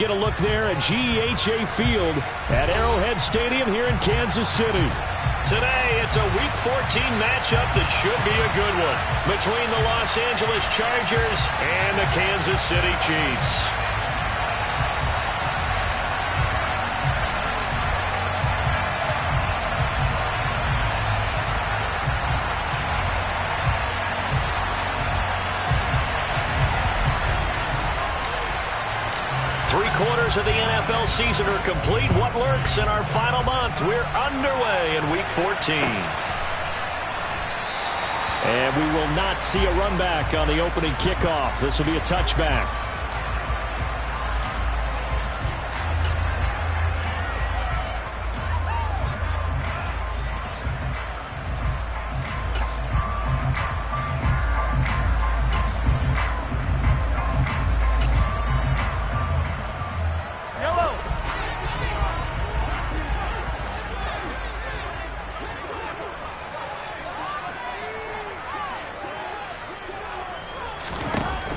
Get a look there at GEHA Field at Arrowhead Stadium here in Kansas City. Today, it's a Week 14 matchup that should be a good one between the Los Angeles Chargers and the Kansas City Chiefs. Three-quarters of the NFL season are complete. What lurks in our final month? We're underway in Week 14. And we will not see a run back on the opening kickoff. This will be a touchback.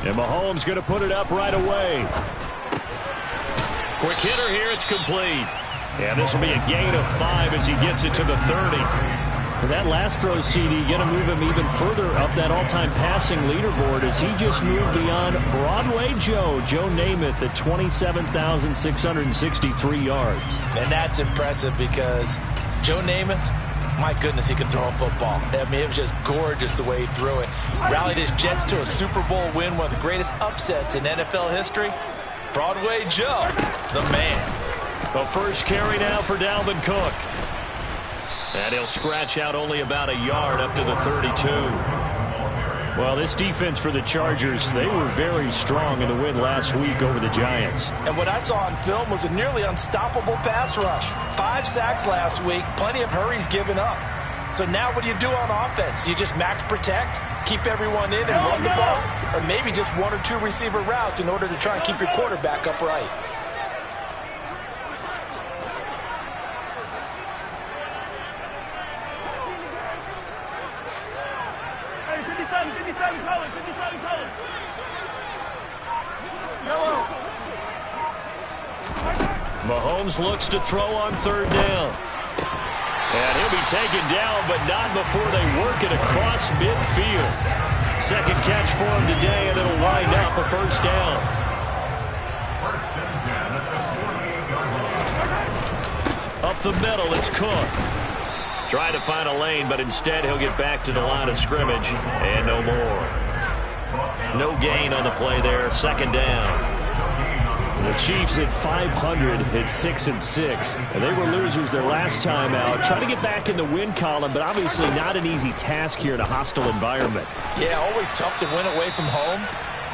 And Mahomes going to put it up right away. Quick hitter here. It's complete. Yeah, this will be a gain of 5 as he gets it to the 30. And that last throw, CD, going to move him even further up that all-time passing leaderboard as he just moved beyond Broadway Joe Namath at 27,663 yards. And that's impressive because Joe Namath, my goodness, he could throw a football. I mean, it was just gorgeous the way he threw it. Rallied his Jets to a Super Bowl win, one of the greatest upsets in NFL history. Broadway Joe, the man. The first carry now for Dalvin Cook. And he'll scratch out only about a yard up to the 32. Well, this defense for the Chargers, they were very strong in the win last week over the Giants. And what I saw on film was a nearly unstoppable pass rush. 5 sacks last week, plenty of hurries given up. So now what do you do on offense? You just max protect, keep everyone in and run the ball? Or maybe just 1 or 2 receiver routes in order to try and keep your quarterback upright? Mahomes looks to throw on third down. And he'll be taken down, but not before they work it across midfield. Second catch for him today, and it'll wind up a first down. Up the middle, it's Cook. Trying to find a lane, but instead he'll get back to the line of scrimmage, and no more. No gain on the play there, second down. The Chiefs at 500 at 6-6, and they were losers their last time out. Trying to get back in the win column, but obviously not an easy task here in a hostile environment. Yeah, always tough to win away from home.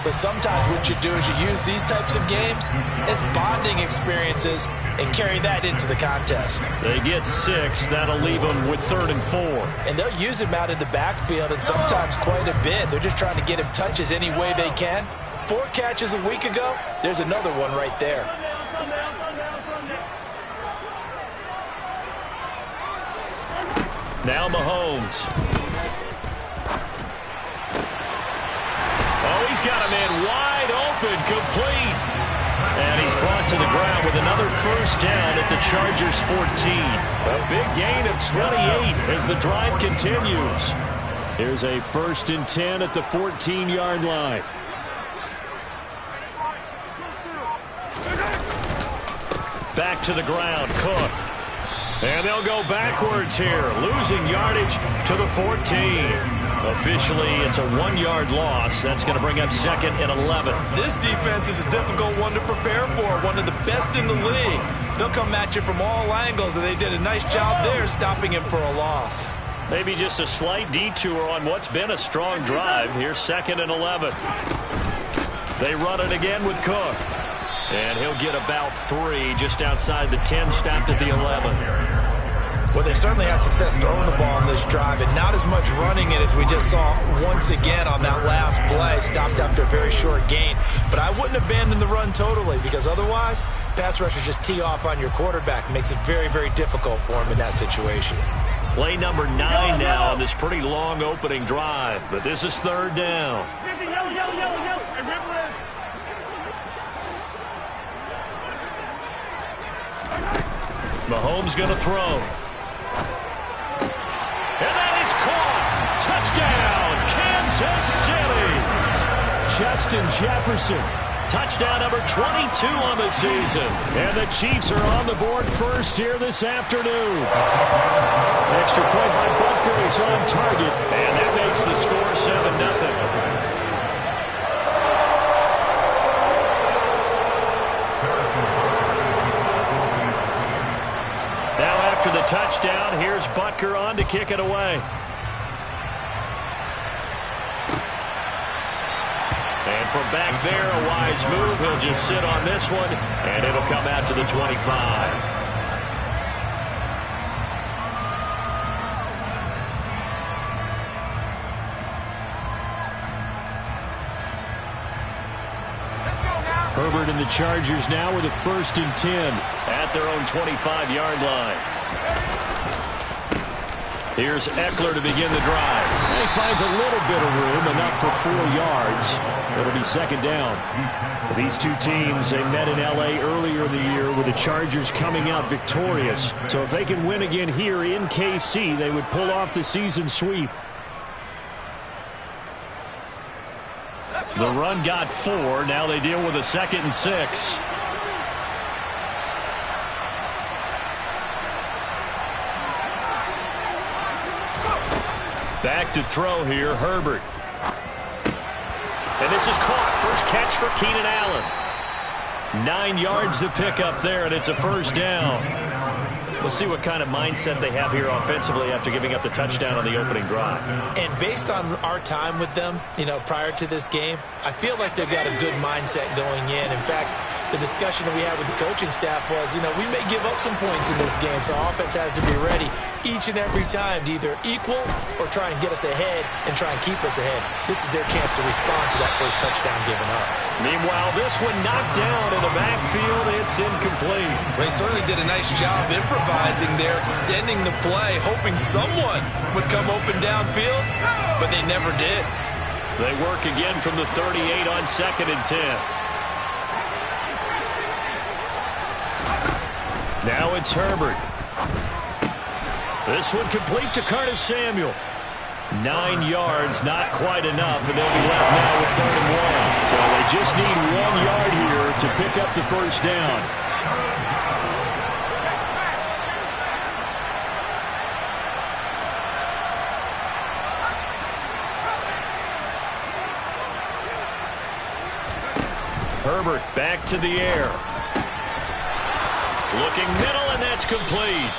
But sometimes what you do is you use these types of games as bonding experiences and carry that into the contest. They get 6. That'll leave them with 3rd and 4. And they'll use him out in the backfield, and sometimes quite a bit. They're just trying to get him touches any way they can. 4 catches a week ago, there's another one right there. Now Mahomes. Oh, he's got him in wide open, complete. And he's brought to the ground with another first down at the Chargers' 14. A big gain of 28 as the drive continues. Here's a 1st and 10 at the 14-yard line. Back to the ground, Cook. And they'll go backwards here, losing yardage to the 14. Officially, it's a 1-yard loss. That's going to bring up 2nd and 11. This defense is a difficult one to prepare for, one of the best in the league. They'll come at you from all angles, and they did a nice job there stopping him for a loss. Maybe just a slight detour on what's been a strong drive. Here's 2nd and 11. They run it again with Cook. And he'll get about 3 just outside the 10, stopped at the 11. Well, they certainly had success throwing the ball on this drive, and not as much running it as we just saw once again on that last play. Stopped after a very short gain. But I wouldn't abandon the run totally, because otherwise, pass rushers just tee off on your quarterback. It makes it very, very difficult for him in that situation. Play number 9 now on this pretty long opening drive. But this is 3rd down. Mahomes going to throw. And that is caught. Touchdown, Kansas City. Justin Jefferson. Touchdown number 22 on the season. And the Chiefs are on the board first here this afternoon. Extra point by Butker is on target. And that makes the score 7-0. After the touchdown, here's Butker on to kick it away. And from back there, a wise move. He'll just sit on this one, and it'll come out to the 25. Herbert and the Chargers now with a 1st and 10. At their own 25-yard line. Here's Eckler to begin the drive. And he finds a little bit of room, enough for 4 yards. It'll be 2nd down. These two teams, they met in L.A. earlier in the year with the Chargers coming out victorious. So if they can win again here in KC, they would pull off the season sweep. The run got 4. Now they deal with a 2nd and 6. Back to throw here, Herbert. And this is caught. First catch for Keenan Allen. 9 yards to pick up there, and it's a 1st down. We'll see what kind of mindset they have here offensively after giving up the touchdown on the opening drive. And based on our time with them, prior to this game, I feel like they've got a good mindset going in. In fact, the discussion that we had with the coaching staff was, we may give up some points in this game, so our offense has to be ready each and every time to either equal or try and get us ahead and try and keep us ahead. This is their chance to respond to that first touchdown given up. Meanwhile, this one knocked down in the backfield. It's incomplete. They certainly did a nice job improvising there, extending the play, hoping someone would come open downfield, but they never did. They work again from the 38 on 2nd and 10. Now it's Herbert. This one complete to Curtis Samuel. 9 yards, not quite enough, and they'll be left now with 3rd and 1. So they just need 1 yard here to pick up the 1st down. Herbert back to the air. Looking middle, and that's complete.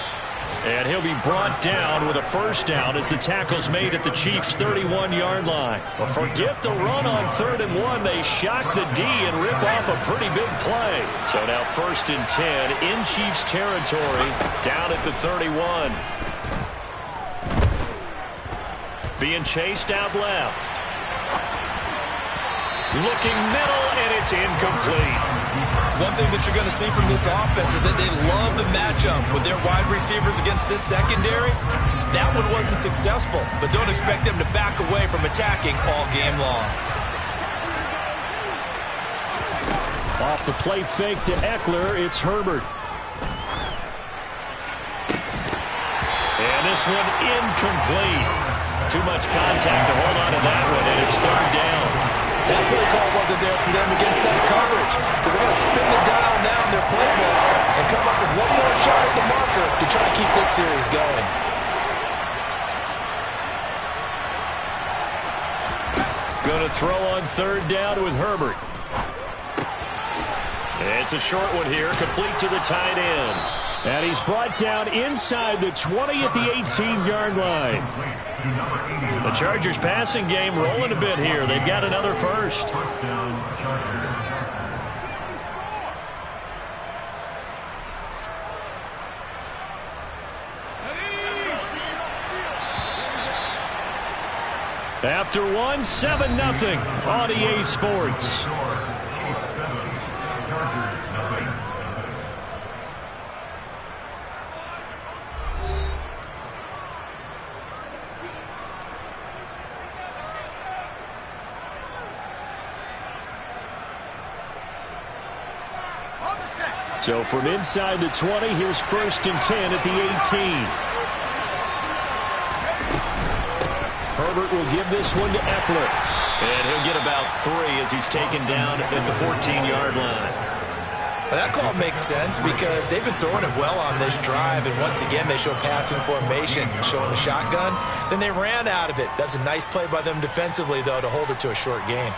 And he'll be brought down with a 1st down as the tackle's made at the Chiefs' 31-yard line. Well, forget the run on 3rd and 1. They shock the D and rip off a pretty big play. So now 1st and 10 in Chiefs territory, down at the 31. Being chased out left. Looking middle, and it's incomplete. One thing that you're going to see from this offense is that they love the matchup with their wide receivers against this secondary. That one wasn't successful, but don't expect them to back away from attacking all game long. Off the play fake to Eckler, it's Herbert. And this one incomplete. Too much contact to hold on to that one, and it's 3rd down. That play call wasn't there for them against that coverage. So they're going to spin the dial now in their playbook and come up with one more shot at the marker to try to keep this series going. Going to throw on 3rd down with Herbert. It's a short one here, complete to the tight end. And he's brought down inside the 20 at the 18-yard line. The Chargers passing game rolling a bit here. They've got another 1st. After one, 7-0 on EA Sports. So from inside the 20, here's 1st and 10 at the 18. Herbert will give this one to Eckler. And he'll get about 3 as he's taken down at the 14-yard line. Well, that call makes sense because they've been throwing it well on this drive, and once again they show passing formation, showing the shotgun. Then they ran out of it. That's a nice play by them defensively, though, to hold it to a short gain.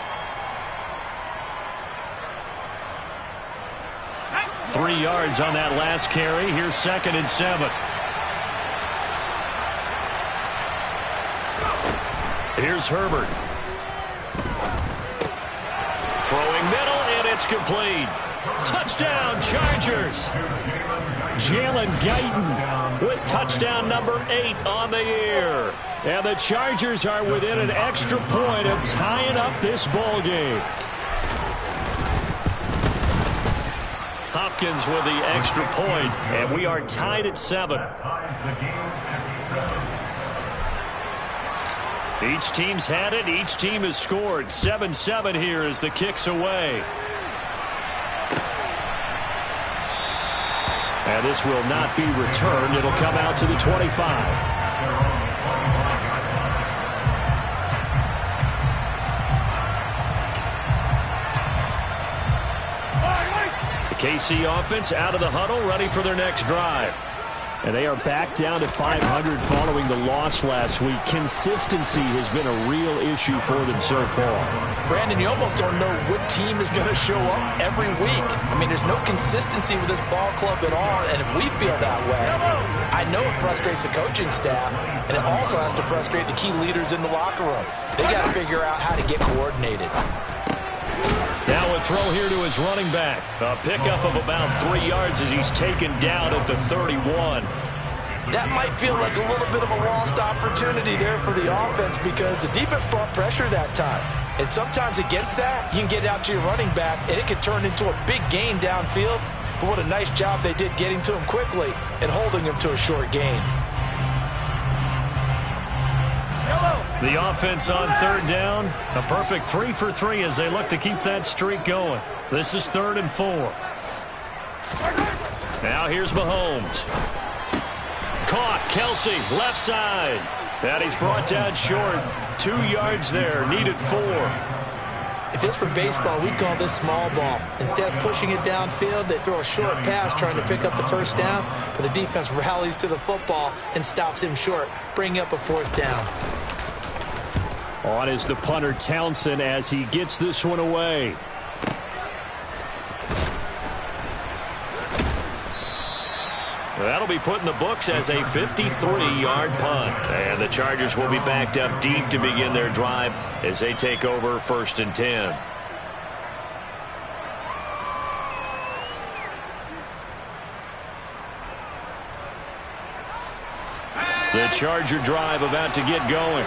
3 yards on that last carry. Here's 2nd and 7. Here's Herbert. Throwing middle, and it's complete. Touchdown, Chargers. Jalen Guyton with touchdown number 8 on the year. And the Chargers are within an extra point of tying up this ball game. Hopkins with the extra point, and we are tied at 7. Each team's had it. Each team has scored. 7-7 here as the kick's away. And this will not be returned. It'll come out to the 25. The KC offense out of the huddle, ready for their next drive. And they are back down to 500 following the loss last week. Consistency has been a real issue for them so far. Brandon, you almost don't know what team is going to show up every week. I mean, there's no consistency with this ball club at all, and if we feel that way, I know it frustrates the coaching staff, and it also has to frustrate the key leaders in the locker room. They got to figure out how to get coordinated. Now a throw here to his running back. A pickup of about 3 yards as he's taken down at the 31. That might feel like a little bit of a lost opportunity there for the offense because the defense brought pressure that time. And sometimes against that, you can get out to your running back, and it could turn into a big gain downfield. But what a nice job they did getting to him quickly and holding him to a short gain. The offense on 3rd down. A perfect 3 for 3 as they look to keep that streak going. This is 3rd and 4. Now here's Mahomes. Caught. Kelsey, left side. And he's brought down short. 2 yards there. Needed 4. If this were baseball, we'd call this small ball. Instead of pushing it downfield, they throw a short pass trying to pick up the 1st down, but the defense rallies to the football and stops him short, bringing up a 4th down. On is the punter Townsend as he gets this one away. That'll be put in the books as a 53-yard punt. And the Chargers will be backed up deep to begin their drive as they take over 1st and 10. The Charger drive about to get going.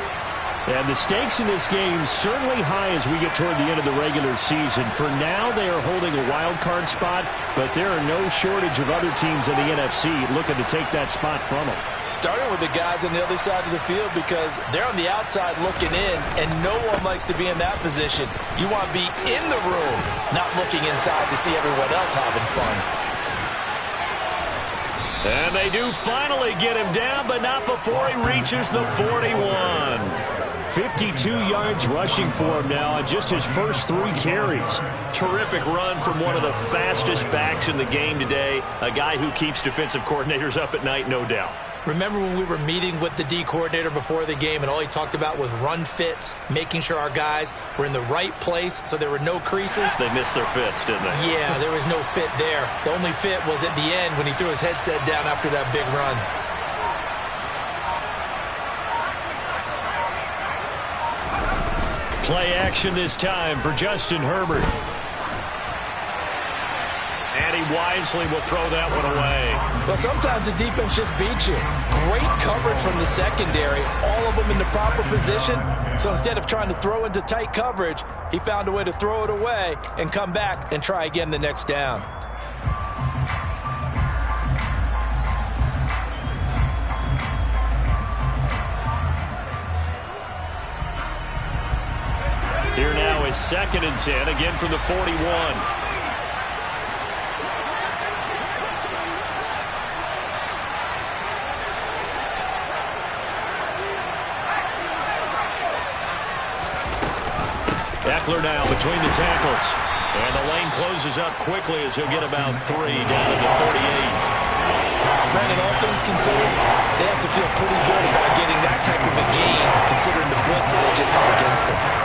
And the stakes in this game certainly high as we get toward the end of the regular season. For now, they are holding a wild card spot, but there are no shortage of other teams in the NFC looking to take that spot from them. Starting with the guys on the other side of the field because they're on the outside looking in, and no one likes to be in that position. You want to be in the room, not looking inside to see everyone else having fun. And they do finally get him down, but not before he reaches the 41. 52 yards rushing for him now on just his first 3 carries. Terrific run from one of the fastest backs in the game today. A guy who keeps defensive coordinators up at night, no doubt. Remember when we were meeting with the D coordinator before the game and all he talked about was run fits, making sure our guys were in the right place so there were no creases? They missed their fits, didn't they? Yeah, there was no fit there. The only fit was at the end when he threw his headset down after that big run. Play action this time for Justin Herbert. And he wisely will throw that one away. Well, sometimes the defense just beats you. Great coverage from the secondary, all of them in the proper position. So instead of trying to throw into tight coverage, he found a way to throw it away and come back and try again the next down. Here now is 2nd and 10, again from the 41. tackler now between the tackles. And the lane closes up quickly as he'll get about 3 down to the 48. Brandon, all things considered, they have to feel pretty good about getting that type of a gain, considering the blitz that they just had against them.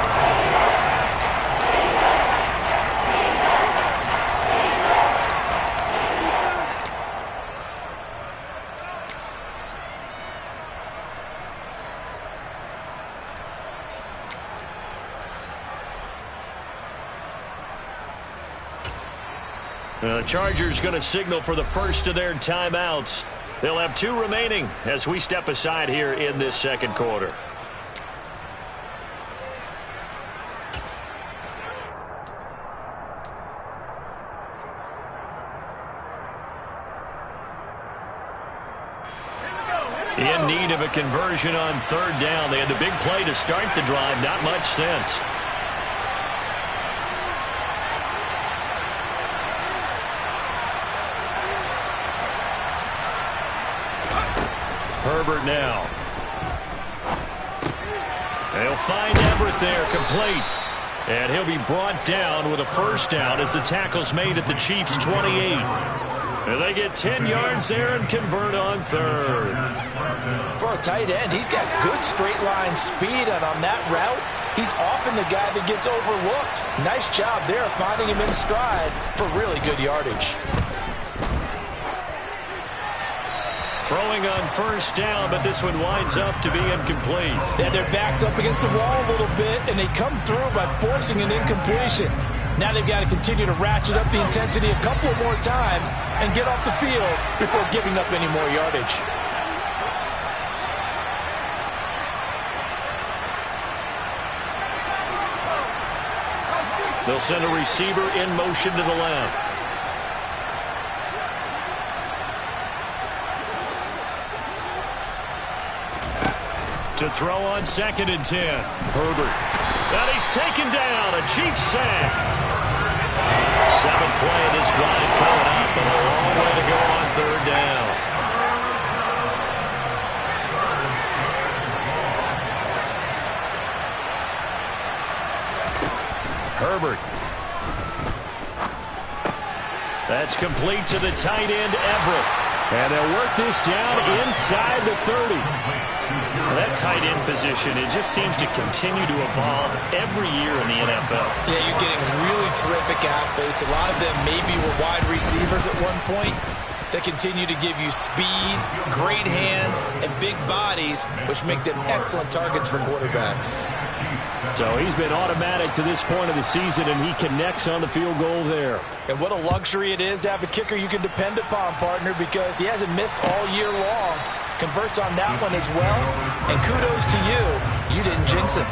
The Chargers going to signal for the first of their timeouts. They'll have 2 remaining as we step aside here in this second quarter. In need of a conversion on 3rd down. They had the big play to start the drive. Not much sense. Herbert now. They'll find Everett there, complete. And he'll be brought down with a first down as the tackle's made at the Chiefs' 28. And they get 10 yards there and convert on 3rd. For a tight end, he's got good straight line speed, and on that route, he's often the guy that gets overlooked. Nice job there finding him in stride for really good yardage. Throwing on first down, but this one winds up to be incomplete. They had their backs up against the wall a little bit, and they come through by forcing an incompletion. Now they've got to continue to ratchet up the intensity a couple of more times and get off the field before giving up any more yardage. They'll send a receiver in motion to the left. To throw on 2nd and 10. Herbert. And he's taken down. A Chiefs sack. 7th play of this drive coming up, but a long way to go on 3rd down. Herbert. That's complete to the tight end, Everett. And they'll work this down inside the 30. That tight end position, it just seems to continue to evolve every year in the NFL. Yeah, you're getting really terrific athletes. A lot of them maybe were wide receivers at one point. They continue to give you speed, great hands, and big bodies, which make them excellent targets for quarterbacks. So he's been automatic to this point of the season, and he connects on the field goal there. And what a luxury it is to have a kicker you can depend upon, partner, because he hasn't missed all year long. Converts on that one as well, and kudos to you. You didn't jinx him.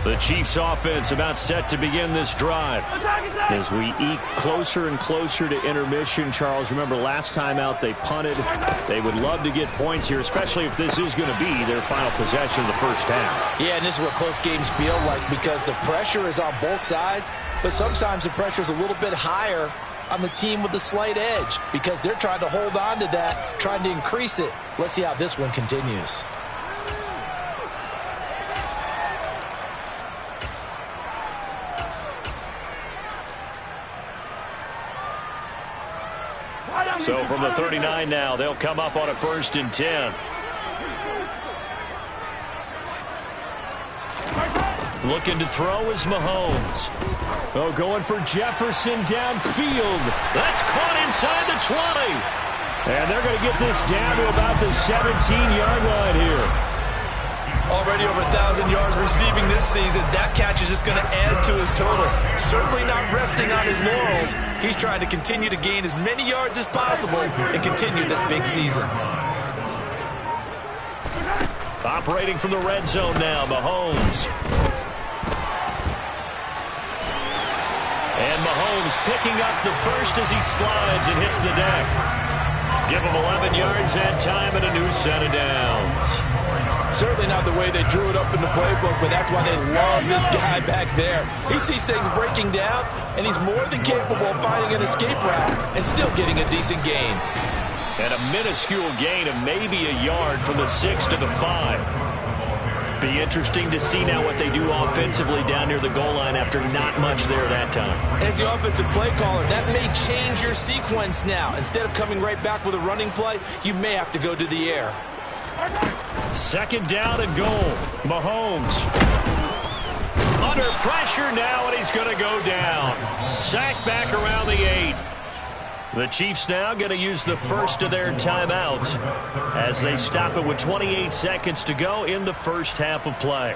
The Chiefs offense about set to begin this drive. As we eke closer and closer to intermission, Charles, remember last time out they punted. They would love to get points here, especially if this is going to be their final possession of the first half. Yeah, and this is what close games feel like because the pressure is on both sides, but sometimes the pressure is a little bit higher on the team with the slight edge because they're trying to hold on to that, trying to increase it. Let's see how this one continues. So from the 39 now, they'll come up on a 1st and 10. Looking to throw is Mahomes. Oh, going for Jefferson downfield. That's caught inside the 20. And they're going to get this down to about the 17-yard line here. Already over 1,000 yards receiving this season. That catch is just going to add to his total. Certainly not resting on his laurels. He's trying to continue to gain as many yards as possible and continue this big season. Operating from the red zone now, Mahomes. And Mahomes picking up the first as he slides and hits the deck. Give them 11 yards that time and a new set of downs. Certainly not the way they drew it up in the playbook, but that's why they love this guy back there. He sees things breaking down, and he's more than capable of finding an escape route and still getting a decent gain. And a minuscule gain of maybe a yard from the 6 to the 5. Be interesting to see now what they do offensively down near the goal line after not much there that time. As the offensive play caller, that may change your sequence now. Instead of coming right back with a running play, you may have to go to the air. Second down and goal. Mahomes. Under pressure now, and he's going to go down. Sacked back around the 8. The Chiefs now going to use the first of their timeouts as they stop it with 28 seconds to go in the first half of play.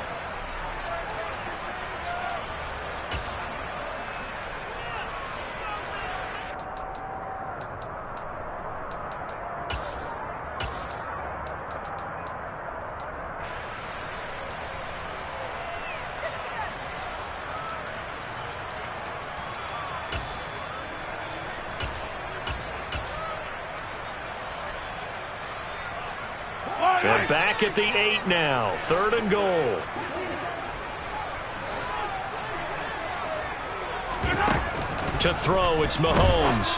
They're back at the 8 now. Third and goal. To throw, it's Mahomes.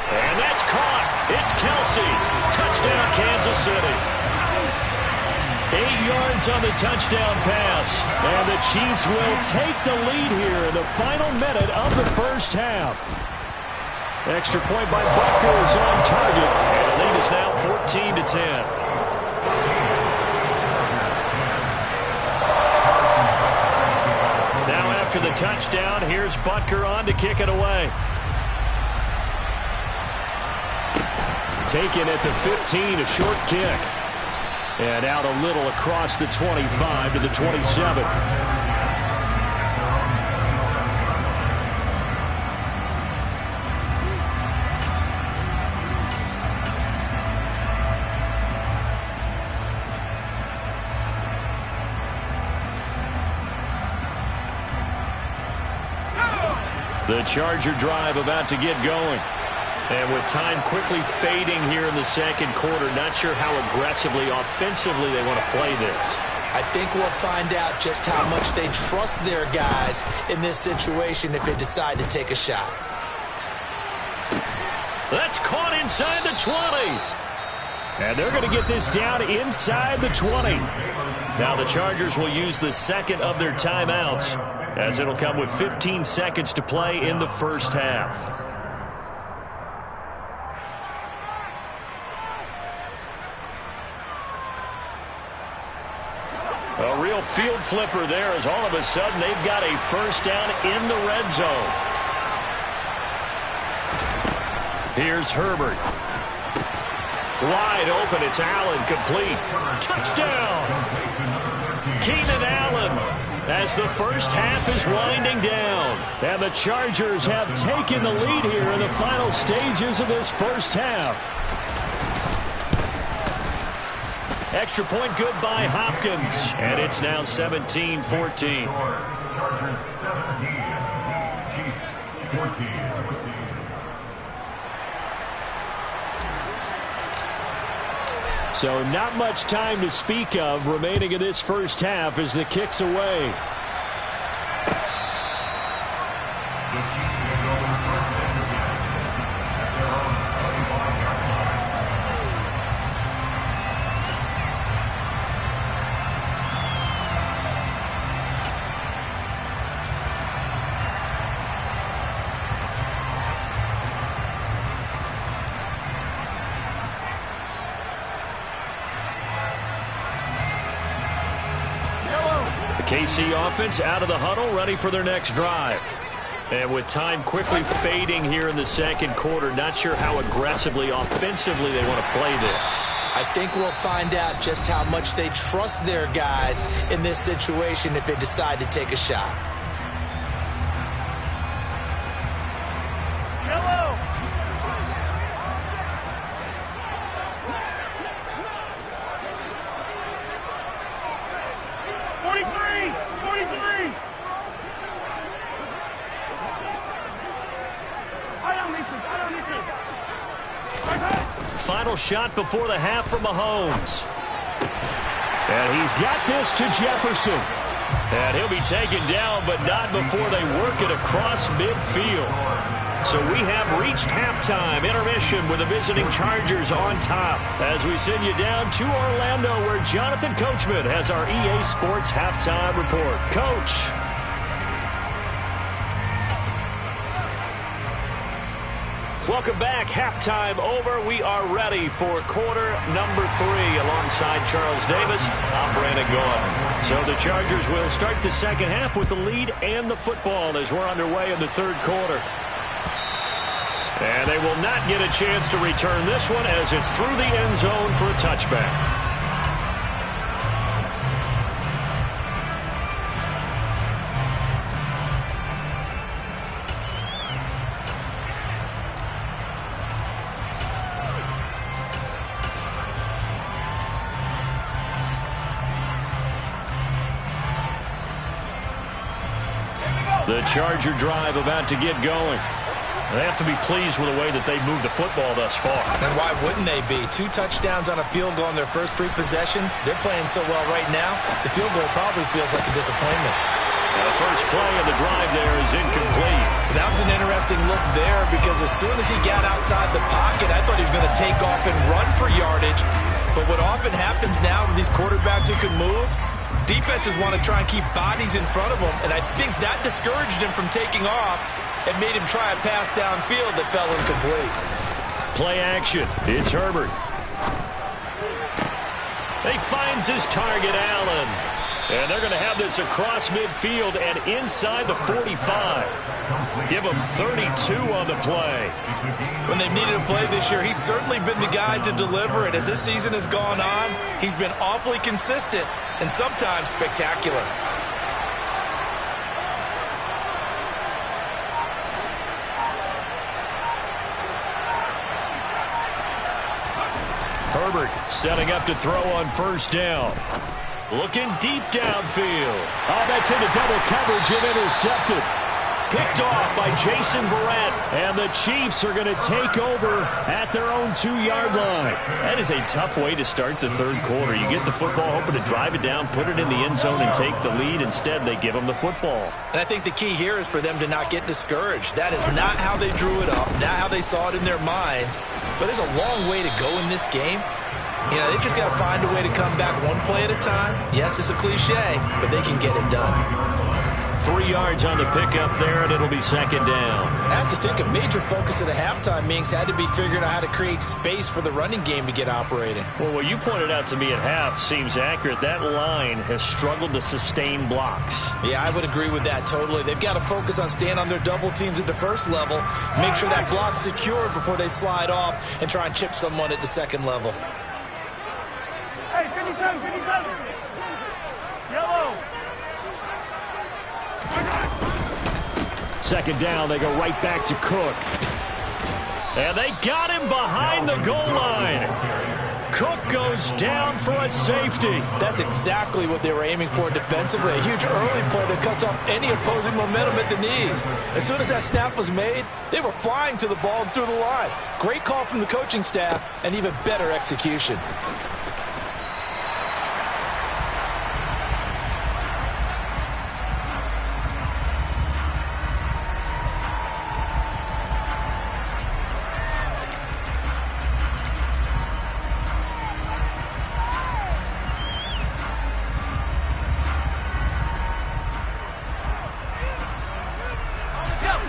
And that's caught. It's Kelsey. Touchdown, Kansas City. 8 yards on the touchdown pass. And the Chiefs will take the lead here in the final minute of the first half. Extra point by Butker is on target. And the lead is now 14-10. Now after the touchdown, here's Butker on to kick it away. Taken at the 15, a short kick. And out a little across the 25 to the 27. The Charger drive about to get going. And with time quickly fading here in the second quarter, not sure how aggressively, offensively they want to play this. I think we'll find out just how much they trust their guys in this situation if they decide to take a shot. That's caught inside the 20. And they're going to get this down inside the 20. Now the Chargers will use the second of their timeouts, as it'll come with 15 seconds to play in the first half. A real field flipper there, as all of a sudden they've got a first down in the red zone. Here's Herbert. Wide open, it's Allen, complete. Touchdown! Keenan Allen, as the first half is winding down. And the Chargers have taken the lead here in the final stages of this first half. Extra point good by Hopkins. And it's now 17-14. Chargers 17, Chiefs 14. So not much time to speak of remaining in this first half as the kick's away. KC offense out of the huddle, ready for their next drive. And with time quickly fading here in the second quarter, not sure how aggressively, offensively they want to play this. I think we'll find out just how much they trust their guys in this situation if they decide to take a shot. final shot before the half from Mahomes. And he's got this to Jefferson. And he'll be taken down, but not before they work it across midfield. So we have reached halftime intermission with the visiting Chargers on top as we send you down to Orlando where Jonathan Coachman has our EA Sports halftime report. Coach. Welcome back. Halftime over. We are ready for quarter number 3 alongside Charles Davis. I'm Brandon Gaudin. So the Chargers will start the second half with the lead and the football as we're underway in the third quarter. And they will not get a chance to return this one as it's through the end zone for a touchback. The Charger drive about to get going. They have to be pleased with the way that they've moved the football thus far. And why wouldn't they be? 2 touchdowns on a field goal in their first 3 possessions. They're playing so well right now, the field goal probably feels like a disappointment. And the first play of the drive there is incomplete. That was an interesting look there because as soon as he got outside the pocket, I thought he was going to take off and run for yardage. But what often happens now with these quarterbacks who can move, defenses want to try and keep bodies in front of them, and I think that discouraged him from taking off and made him try a pass downfield that fell incomplete. Play action. It's Herbert. He finds his target, Allen. And they're going to have this across midfield and inside the 45. Give him 32 on the play. When they've needed a play this year, he's certainly been the guy to deliver it. As this season has gone on, he's been awfully consistent and sometimes spectacular. Herbert setting up to throw on first down. Looking deep downfield. Oh, that's into double coverage and intercepted. Picked off by Jason Verrett. And the Chiefs are going to take over at their own 2-yard line. That is a tough way to start the third quarter. You get the football, hoping to drive it down, put it in the end zone, and take the lead. Instead, they give them the football. And I think the key here is for them to not get discouraged. That is not how they drew it up, not how they saw it in their minds. But there's a long way to go in this game. You know, they've just got to find a way to come back one play at a time. Yes, it's a cliche, but they can get it done. 3 yards on the pickup there, and it'll be second down. I have to think a major focus of the halftime meetings had to be figuring out how to create space for the running game to get operating. Well, what you pointed out to me at half seems accurate. That line has struggled to sustain blocks. Yeah, I would agree with that totally. They've got to focus on staying on their double teams at the first level, make sure that block's secured before they slide off and try and chip someone at the second level. Hey, 57, 57. Yellow. Second down, they go right back to Cook. And they got him behind the goal line. Cook goes down for a safety. That's exactly what they were aiming for defensively. A huge early play that cuts off any opposing momentum at the knees. As soon as that snap was made, they were flying to the ball and through the line. Great call from the coaching staff and even better execution.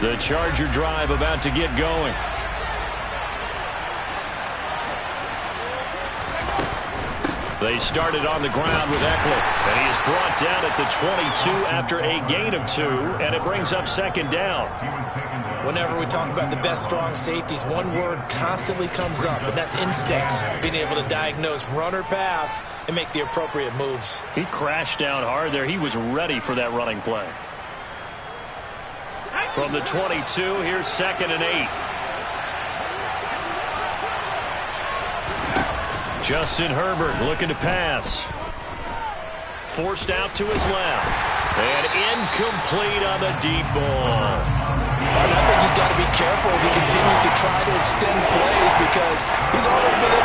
The Charger drive about to get going. They started on the ground with Eckler, and he is brought down at the 22 after a gain of 2, and it brings up second down. Whenever we talk about the best strong safeties, one word constantly comes up, and that's instinct. Being able to diagnose run or pass and make the appropriate moves. He crashed down hard there. He was ready for that running play. From the 22, here's second and 8. Justin Herbert looking to pass. Forced out to his left. And incomplete on the deep ball. I think he's got to be careful as he continues to try to extend plays because he's already been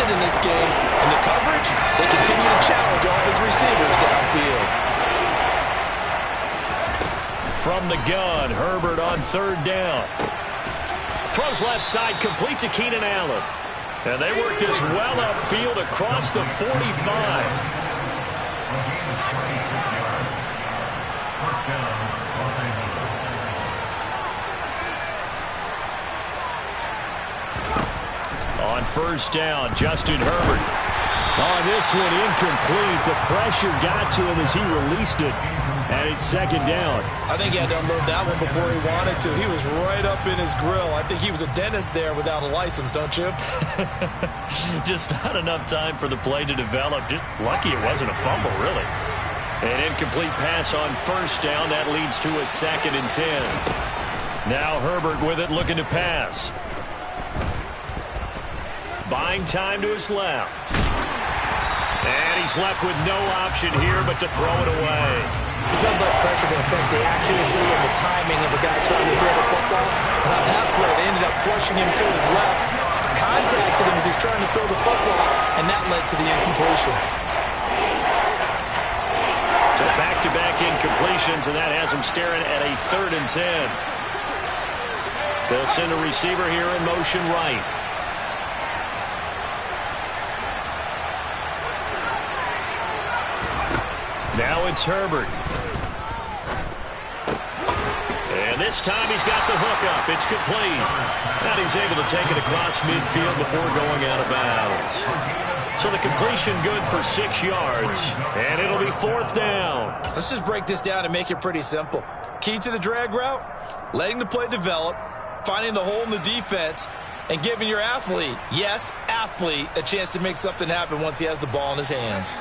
dominant in this game. And the coverage, they continue to challenge all his receivers downfield. From the gun, Herbert on third down. Throws left side, complete to Keenan Allen. And they work this well upfield across the 45. On first down, Justin Herbert. On this one, incomplete. The pressure got to him as he released it. And it's second down. I think he had to unload that one before he wanted to. He was right up in his grill. I think he was a dentist there without a license, don't you? Just not enough time for the play to develop. Just lucky it wasn't a fumble, really. An incomplete pass on first down. That leads to a 2nd and 10. Now Herbert with it, looking to pass. Buying time to his left. And he's left with no option here but to throw it away. There's nothing but pressure to affect the accuracy and the timing of a guy trying to throw the football. And on that play, they ended up flushing him to his left, contacted him as he's trying to throw the football, and that led to the incompletion. So back-to-back incompletions, and that has him staring at a 3rd and 10. They'll send a receiver here in motion right. Now it's Herbert. And this time he's got the hook up. It's complete. And he's able to take it across midfield before going out of bounds. So the completion good for 6 yards. And it'll be 4th down. Let's just break this down and make it pretty simple. Key to the drag route, letting the play develop, finding the hole in the defense, and giving your athlete, yes, athlete, a chance to make something happen once he has the ball in his hands.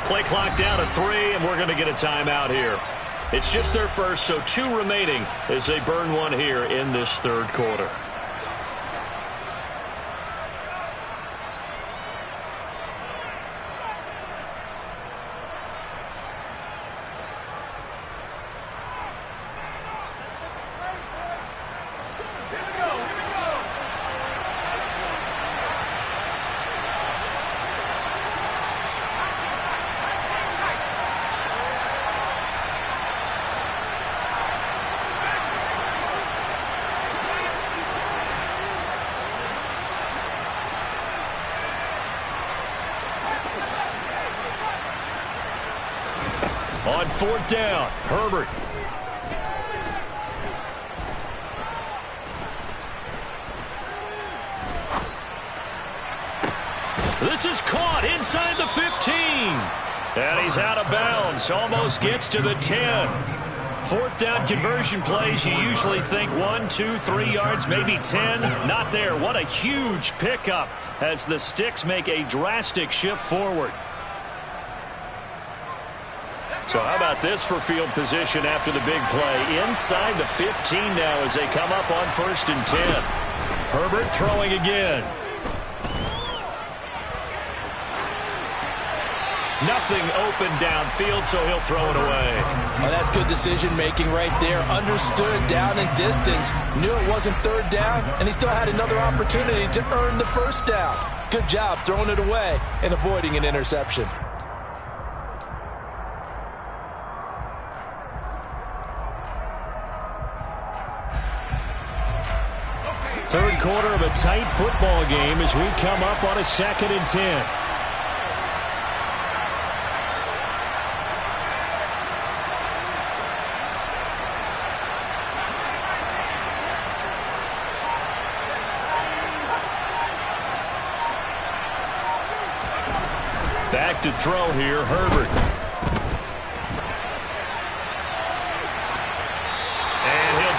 Play clock down to 3, and we're going to get a timeout here. It's just their first, so 2 remaining as they burn one here in this 3rd quarter. On 4th down, Herbert. This is caught inside the 15. And he's out of bounds. Almost gets to the 10. 4th down conversion plays, you usually think 1, 2, 3 yards, maybe 10. Not there. What a huge pickup as the Sticks make a drastic shift forward. So how about this for field position after the big play? Inside the 15 now as they come up on 1st and 10. Herbert throwing again. Nothing open downfield, so he'll throw it away. Oh, that's good decision-making right there. Understood down and distance. Knew it wasn't 3rd down, and he still had another opportunity to earn the 1st down. Good job throwing it away and avoiding an interception. 3rd quarter of a tight football game as we come up on a 2nd and 10. Back to throw here, Herbert.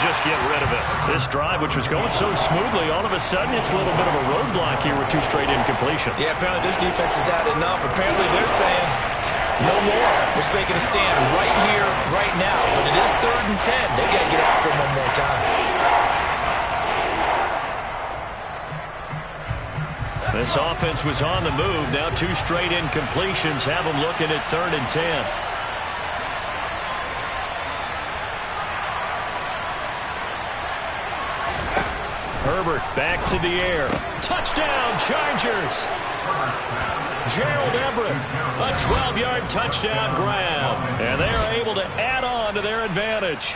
Just get rid of it. This drive, which was going so smoothly, all of a sudden it's a little bit of a roadblock here with 2 straight incompletions. Yeah, apparently this defense has had enough. Apparently they're saying no more. We're making a stand right here, right now. But it is 3rd and 10. They got to get after him one more time. This offense was on the move. Now 2 straight incompletions have them looking at 3rd and 10. Herbert back to the air. Touchdown, Chargers. Gerald Everett, a 12-yard touchdown grab. And they are able to add on to their advantage.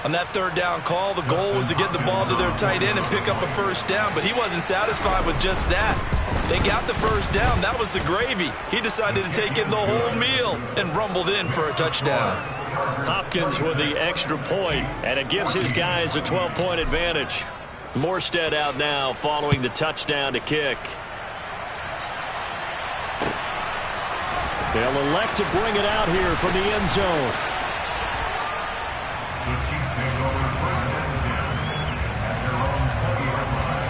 On that 3rd down call, the goal was to get the ball to their tight end and pick up a 1st down, but he wasn't satisfied with just that. They got the 1st down. That was the gravy. He decided to take in the whole meal and rumbled in for a touchdown. Hopkins with the extra point, and it gives his guys a 12-point advantage. Morstead out now following the touchdown to kick. They'll elect to bring it out here from the end zone. The Chiefs take over 1st and 10 at their own 20-yard line.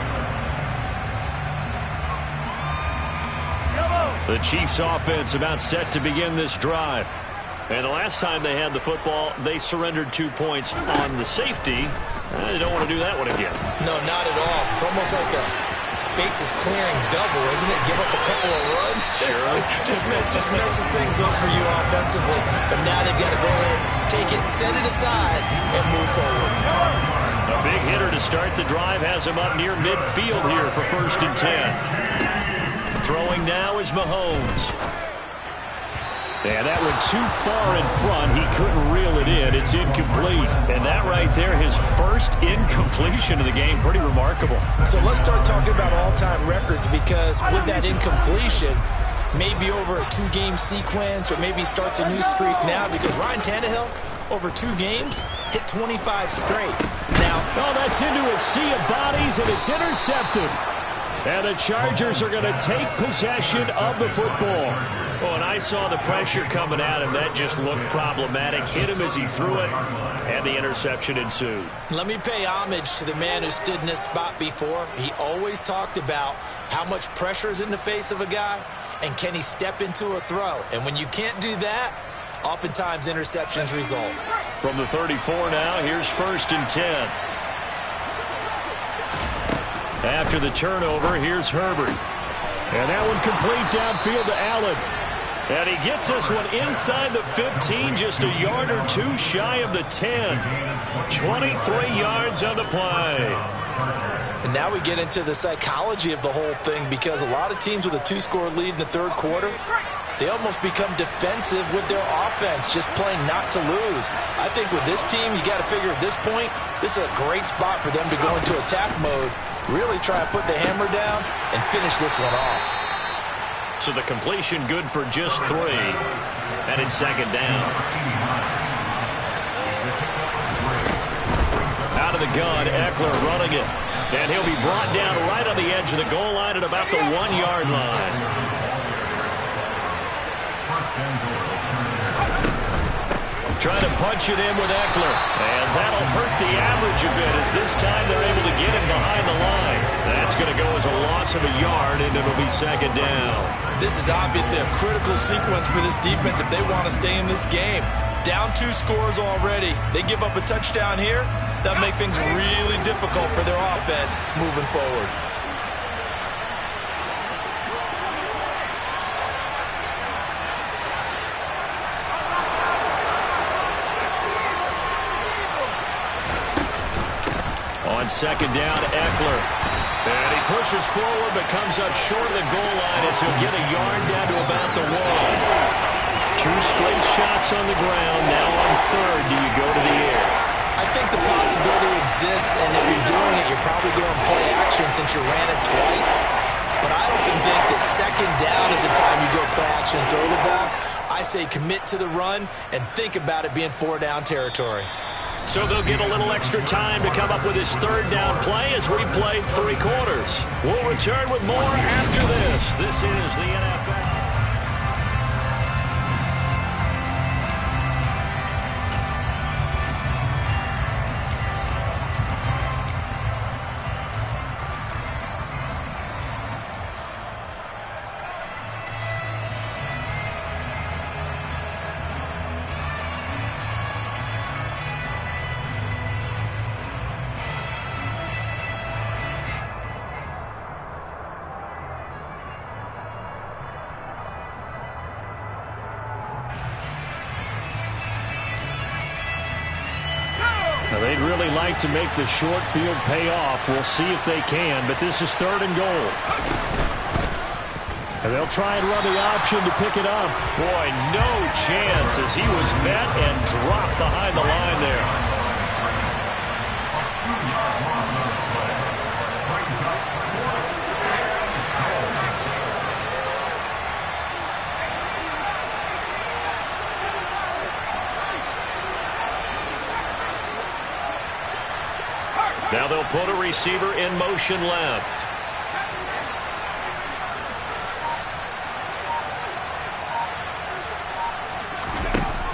The Chiefs offense about set to begin this drive. And the last time they had the football, they surrendered 2 points on the safety. They don't want to do that one again. No, not at all. It's almost like a bases clearing double, isn't it? Give up a couple of runs. Sure. just messes things up for you offensively. But now they've got to go ahead, take it, set it aside, and move forward. A big hitter to start the drive has him up near midfield here for 1st and 10. Throwing now is Mahomes. And that went too far in front. He couldn't reel it in. It's incomplete. And that right there, his first incompletion of the game, pretty remarkable. So let's start talking about all-time records, because with that incompletion, maybe over a 2-game sequence, or maybe starts a new streak now, because Ryan Tannehill, over 2 games, hit 25 straight. Now, oh, that's into a sea of bodies, and it's intercepted. And the Chargers are going to take possession of the football. Oh, and I saw the pressure coming at him. That just looked problematic. Hit him as he threw it, and the interception ensued. let me pay homage to the man who stood in this spot before. He always talked about how much pressure is in the face of a guy, and can he step into a throw. And when you can't do that, oftentimes interceptions result. From the 34 now, here's 1st and 10. After the turnover, here's Herbert. And that one complete downfield to Allen. And he gets this one inside the 15, just a yard or 2 shy of the 10. 23 yards on the play. And now we get into the psychology of the whole thing, because a lot of teams with a 2-score lead in the 3rd quarter, they almost become defensive with their offense, just playing not to lose. I think with this team, you got to figure at this point, this is a great spot for them to go into attack mode, really try to put the hammer down and finish this one off. So the completion good for just 3. And it's 2nd down. Out of the gun, Eckler running it. And he'll be brought down right on the edge of the goal line at about the 1-yard line. Trying to punch it in with Eckler. And that'll hurt the average a bit, as this time they're able to get him behind the line. That's going to go as a loss of a yard, and it'll be 2nd down. This is obviously a critical sequence for this defense if they want to stay in this game. Down 2 scores already. They give up a touchdown here. That'll make things really difficult for their offense moving forward. On 2nd down, Eckler. And he pushes forward but comes up short of the goal line as he'll get a yard down to about the 1. 2 straight shots on the ground. Now on 3rd, do you go to the air? I think the possibility exists, and if you're doing it, you're probably going play action since you ran it twice. But I often think that 2nd down is the time you go play action and throw the ball. I say commit to the run and think about it being 4-down territory. So they'll get a little extra time to come up with his 3rd down play as we played 3 quarters. We'll return with more after this. This is the NFL. they'd really like to make the short field pay off. We'll see if they can, but this is 3rd and goal. And they'll try and run the option to pick it up. Boy, no chance as he was met and dropped behind the line there. Now they'll put a receiver in motion left.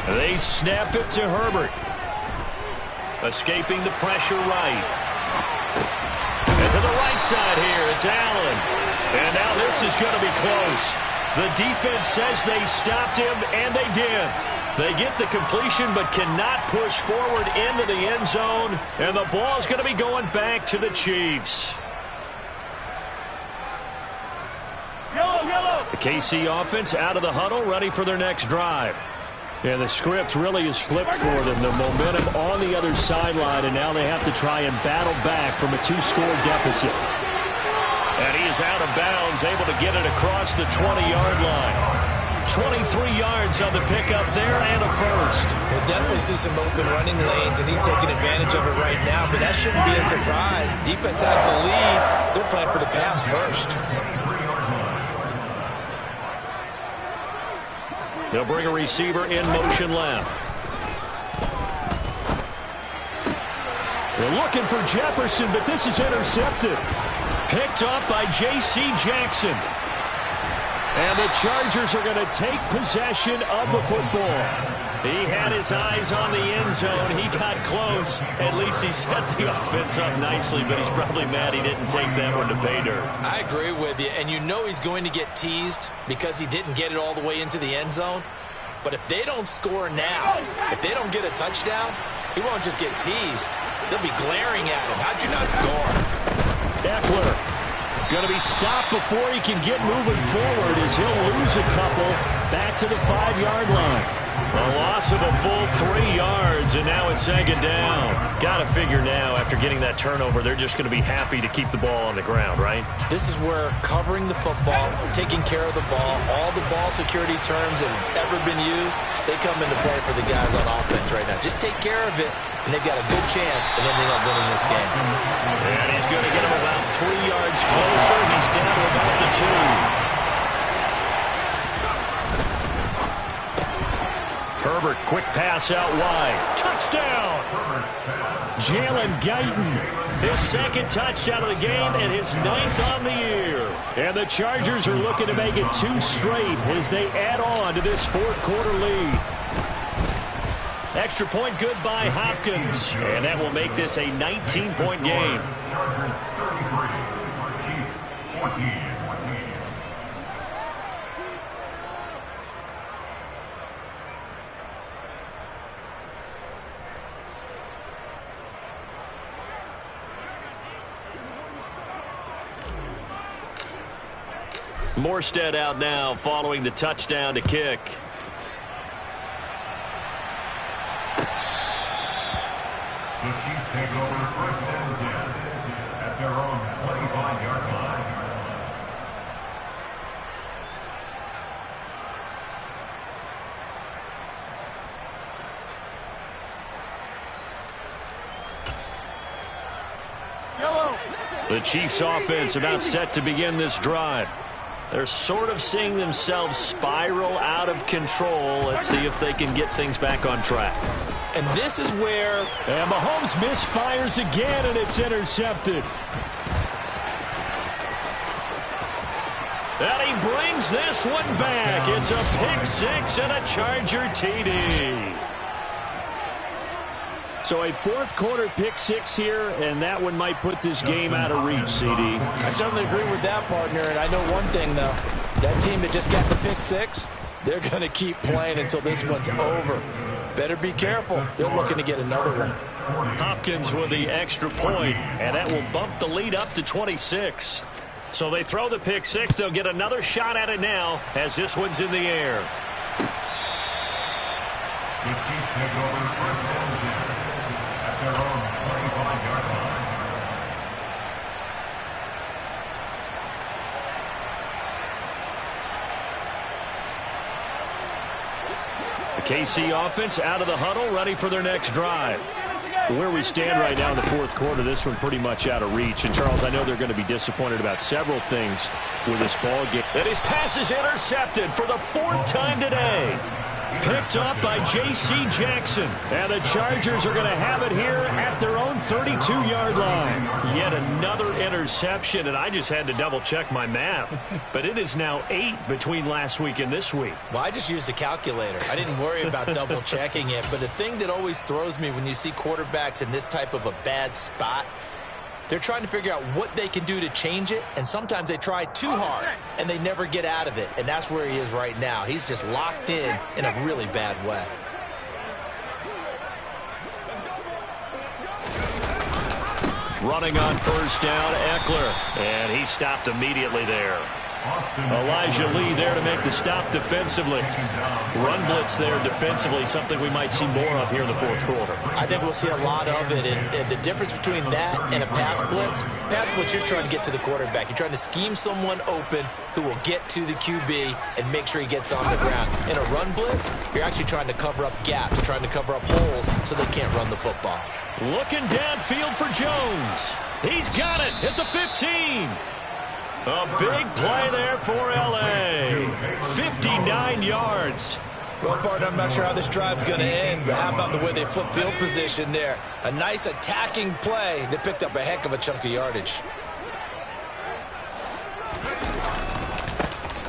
They snap it to Herbert. Escaping the pressure right. And to the right side here, it's Allen. And now this is going to be close. The defense says they stopped him, and they did. They get the completion but cannot push forward into the end zone. And the ball's going to be going back to the Chiefs. The KC offense out of the huddle, ready for their next drive. Yeah, the script really is flipped for them. The momentum on the other sideline, and now they have to try and battle back from a 2-score deficit. And he is out of bounds, able to get it across the 20-yard line. 23 yards on the pickup there and a first. We'll definitely see some open running lanes, and he's taking advantage of it right now, but that shouldn't be a surprise. Defense has the lead. They're playing for the pass first. They'll bring a receiver in motion left. They're looking for Jefferson, but this is intercepted. Picked up by J.C. Jackson. And the Chargers are going to take possession of the football. He had his eyes on the end zone. He got close. At least he set the offense up nicely, but he's probably mad he didn't take that one to pay dirt. I agree with you, and you know he's going to get teased because he didn't get it all the way into the end zone. But if they don't score now, if they don't get a touchdown, he won't just get teased. They'll be glaring at him. How'd you not score? Eckler going to be stopped before he can get moving forward as he'll lose a couple back to the 5-yard line. A loss of a full 3 yards, and now it's 2nd down. Got to figure now, after getting that turnover, they're just going to be happy to keep the ball on the ground, right? This is where covering the football, taking care of the ball, all the ball security terms that have ever been used, they come into play for the guys on offense right now. Just take care of it, and they've got a good chance of ending up winning this game. And he's going to get him about 3 yards closer. He's down to about the 2. Herbert, quick pass out wide. Touchdown! Jalen Guyton. His 2nd touchdown of the game and his 9th on the year. And the Chargers are looking to make it 2 straight as they add on to this 4th quarter lead. Extra point good by Hopkins. And that will make this a 19-point game. Chargers 33, Chiefs 14. Morstead out now following the touchdown to kick. The Chiefs take over 1st and 10 at their own 25-yard line. The Chiefs offense about set to begin this drive. They're sort of seeing themselves spiral out of control. Let's see if they can get things back on track. And this is where... And Mahomes misfires again, and it's intercepted. And he brings this one back. It's a pick 6 and a Charger TD. So a 4th quarter pick 6 here, and that one might put this game out of reach, CD. I certainly agree with that, partner, and I know one thing, though. That team that just got the pick 6, they're going to keep playing until this one's over. Better be careful. They're looking to get another one. Hopkins with the extra point, and that will bump the lead up to 26. So they throw the pick 6. They'll get another shot at it now as this one's in the air. The Chiefs take over 1st and 10 at their own KC offense out of the huddle, ready for their next drive. Where we stand right now in the fourth quarter, this one pretty much out of reach. And, Charles, I know they're going to be disappointed about several things with this ball game. And his pass is intercepted for the fourth time today. Picked up by J.C. Jackson. And the Chargers are going to have it here at their own 32-yard line. Yet another interception, and I just had to double-check my math. But it is now 8 between last week and this week. Well, I just used a calculator. I didn't worry about double-checking it. But the thing that always throws me when you see quarterbacks in this type of a bad spot, they're trying to figure out what they can do to change it, and sometimes they try too hard, and they never get out of it. And that's where he is right now. He's just locked in a really bad way. Running on first down, Eckler. And he stopped immediately there. Elijah Lee there to make the stop defensively. Run blitz there defensively, something we might see more of here in the fourth quarter. I think we'll see a lot of it, and the difference between that and a pass blitz, you're trying to get to the quarterback. You're trying to scheme someone open who will get to the QB and make sure he gets on the ground. In a run blitz, you're actually trying to cover up gaps, trying to cover up holes so they can't run the football. Looking downfield for Jones. He's got it at the 15. A big play there for L.A. 59 yards. Well, partner, I'm not sure how this drive's going to end, but how about the way they flip field position there? A nice attacking play. They picked up a heck of a chunk of yardage.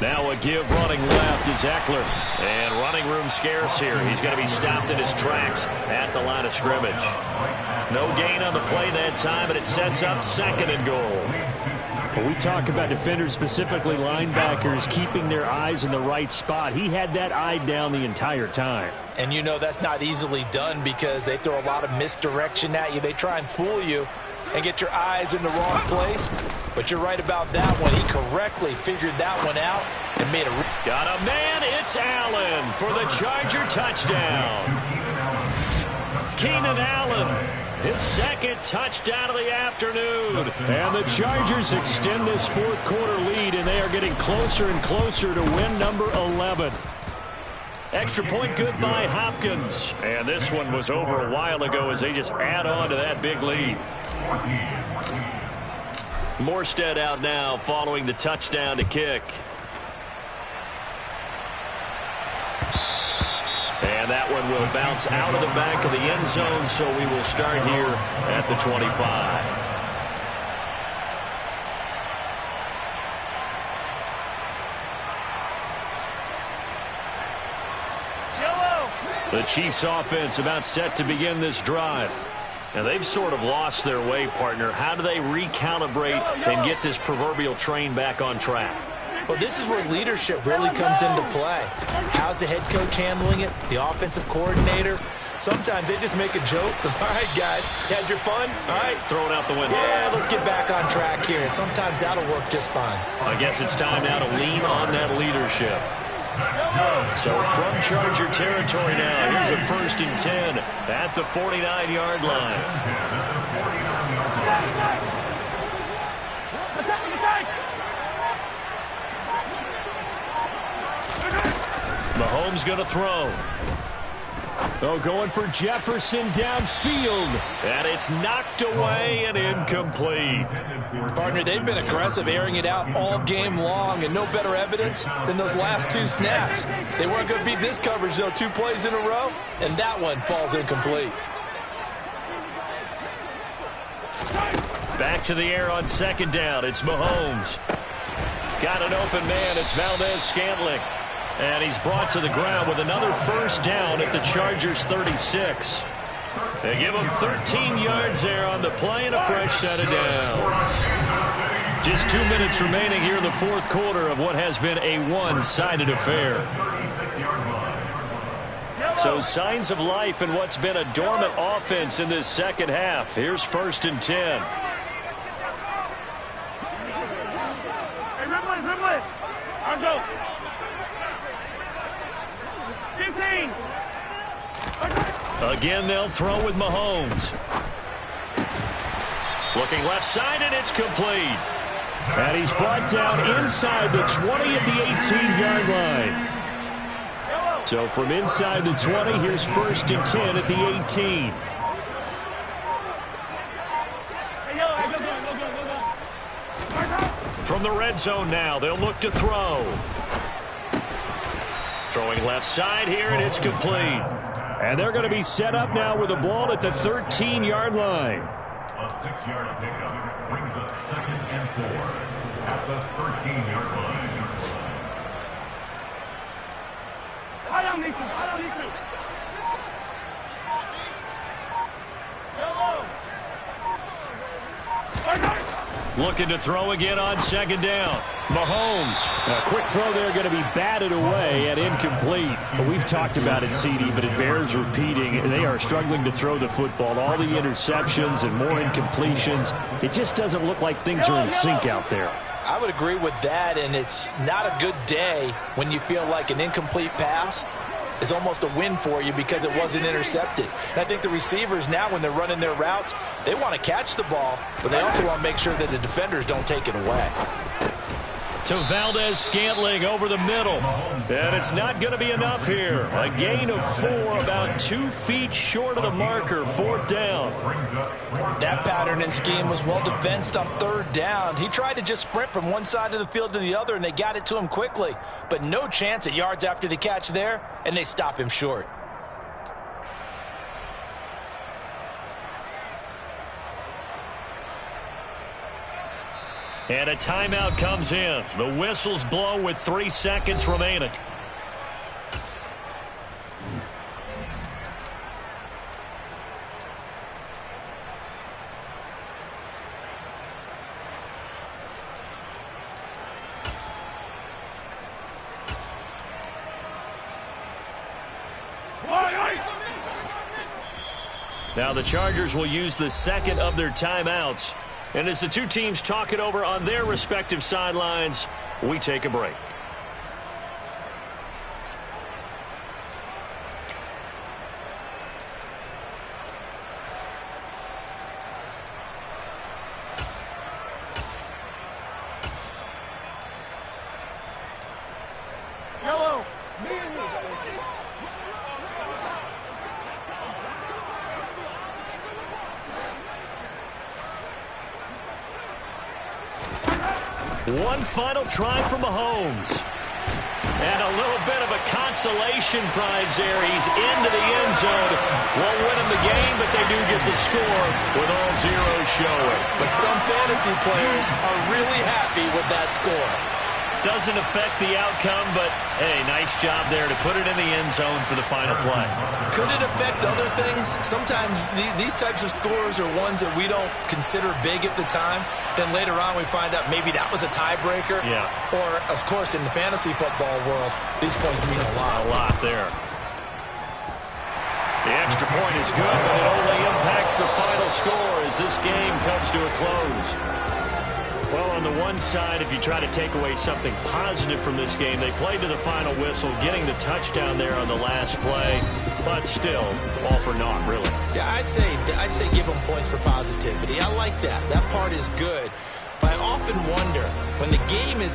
Now a give running left is Eckler. And running room scarce here. He's going to be stopped in his tracks at the line of scrimmage. No gain on the play that time, and it sets up 2nd and goal. When we talk about defenders, specifically linebackers, keeping their eyes in the right spot, he had that eye down the entire time. And you know that's not easily done because they throw a lot of misdirection at you. They try and fool you and get your eyes in the wrong place. But you're right about that one. He correctly figured that one out and made a... Got a man. It's Allen for the Charger touchdown. Keenan Allen. His 2nd touchdown of the afternoon. And the Chargers extend this fourth quarter lead, and they are getting closer and closer to win number 11. Extra point good by Hopkins. And this one was over a while ago as they just add on to that big lead. Morstead out now following the touchdown to kick. And that one will bounce out of the back of the end zone, so we will start here at the 25. The Chiefs offense about set to begin this drive. And they've sort of lost their way, partner. How do they recalibrate and get this proverbial train back on track? Well, this is where leadership really comes into play. How's the head coach handling it? The offensive coordinator? Sometimes they just make a joke. All right, guys, you had your fun? All right. Throw it out the window. Yeah, let's get back on track here. And sometimes that'll work just fine. I guess it's time now to lean on that leadership. So from Charger territory now, here's a 1st and 10 at the 49-yard line. Mahomes going to throw. Oh, going for Jefferson downfield. And it's knocked away and incomplete. Partner, they've been aggressive, airing it out all game long, and no better evidence than those last 2 snaps. They weren't going to beat this coverage, though, 2 plays in a row, and that one falls incomplete. Back to the air on 2nd down. It's Mahomes. Got an open man. It's Valdez-Scantling. And he's brought to the ground with another 1st down at the Chargers' 36. They give him 13 yards there on the play and a fresh set of downs. Just 2 minutes remaining here in the fourth quarter of what has been a one-sided affair. So signs of life in what's been a dormant offense in this second half. Here's 1st and 10. Hey, Rimlin. Let's go. 15. Again, they'll throw with Mahomes. Looking left side, and it's complete. And he's brought down inside the 20 at the 18-yard line. So from inside the 20, here's 1st and 10 at the 18. From the red zone now, they'll look to throw. Throwing left side here, and it's complete. And they're going to be set up now with the ball at the 13-yard line. A 6-yard pickup brings up 2nd and 4 at the 13-yard line. Looking to throw again on 2nd down. Mahomes. A quick throw there going to be batted away and incomplete. We've talked about it, CD, but it bears repeating. They are struggling to throw the football. All the interceptions and more incompletions. It just doesn't look like things are in sync out there. I would agree with that, and it's not a good day when you feel like an incomplete pass is almost a win for you because it wasn't intercepted. And I think the receivers now, when they're running their routes, they want to catch the ball, but they also want to make sure that the defenders don't take it away. To Valdez-Scantling over the middle. And it's not going to be enough here. A gain of 4, about 2 feet short of the marker, 4th down. That pattern and scheme was well defensed on 3rd down. He tried to just sprint from one side of the field to the other, and they got it to him quickly. But no chance at yards after the catch there, and they stop him short. And a timeout comes in. The whistles blow with 3 seconds remaining. Now the Chargers will use the 2nd of their timeouts. And as the two teams talk it over on their respective sidelines, we take a break. Yellow. One final try for Mahomes. And a little bit of a consolation prize there. He's into the end zone. Won't win him the game, but they do get the score with all zeros showing. But some fantasy players are really happy with that score. Doesn't affect the outcome, but, hey, nice job there to put it in the end zone for the final play. Could it affect other things? Sometimes these types of scores are ones that we don't consider big at the time. Then later on we find out maybe that was a tiebreaker. Yeah. Or, of course, in the fantasy football world, these points mean a lot. A lot there. The extra point is good, but it only impacts the final score as this game comes to a close. Well, on the one side, if you try to take away something positive from this game, they played to the final whistle, getting the touchdown there on the last play, but still, all for naught, really. Yeah, I'd say give them points for positivity. I like that. That part is good. But I often wonder, when the game is